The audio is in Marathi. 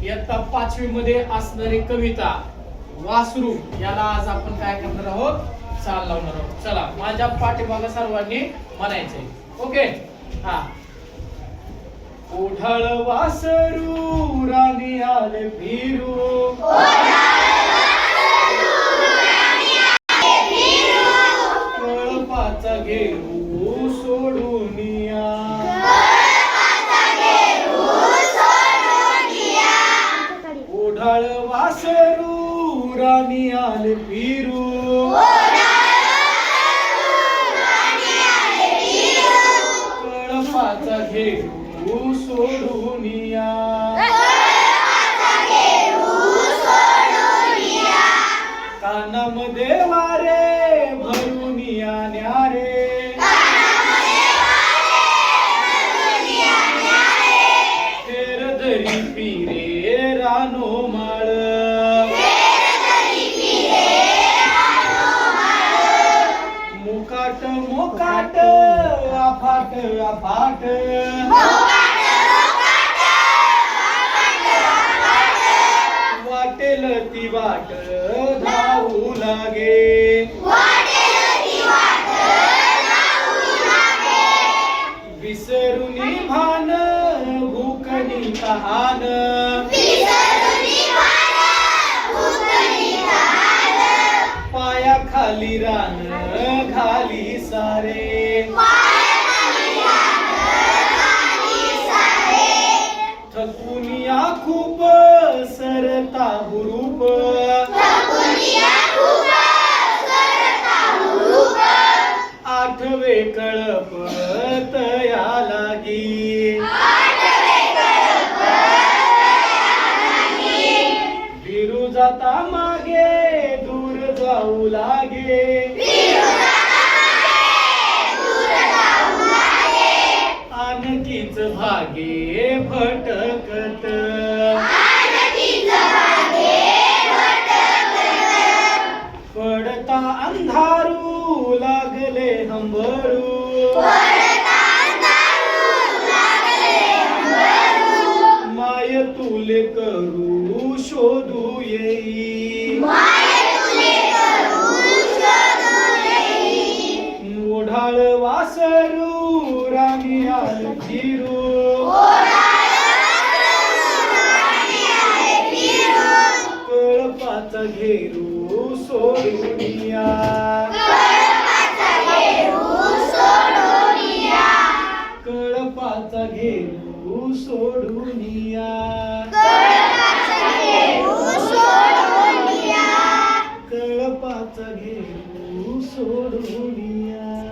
इयत्ता 5वी मध्ये असणारी कविता वासरू याला आज आपण काय करणार आहोत, चाल लावणार आहोत. चला माझ्या पाठीमागे सर्वांनी म्हणायचंय. ओके. हा. ओढाळ वासरू राणी आले फिरू, कळपाचा घेरू सोडून या, ओढाळ वासरू राणी आले फिरू, कळपाचा घेरू सोडून या, कानामध्ये वारे भरून या न्यारे, फेर धरी पिरे रानो माळ, मुकाट मुकाट आफाट आफाट, वाटेल ती वाट धावू लागे, विसरुनी भान भूकनी तहान, पाया खाली रान घाली सारे, थकुनिया खूप सरता हुरूप, आठवे कळप तया लागी, फिरू जाता मागे दूर जाऊ लागे, आणखीच भागे भटकत, पडता अंधारू लागले हंबरू, माय तुले करू शोधू येई, ओढाळ वासरू राणी आले फिरू, कळपाचा घेरू सोडून या, कळपाचा घेरू सोडून या, कळपाचा घेरू सोडून या.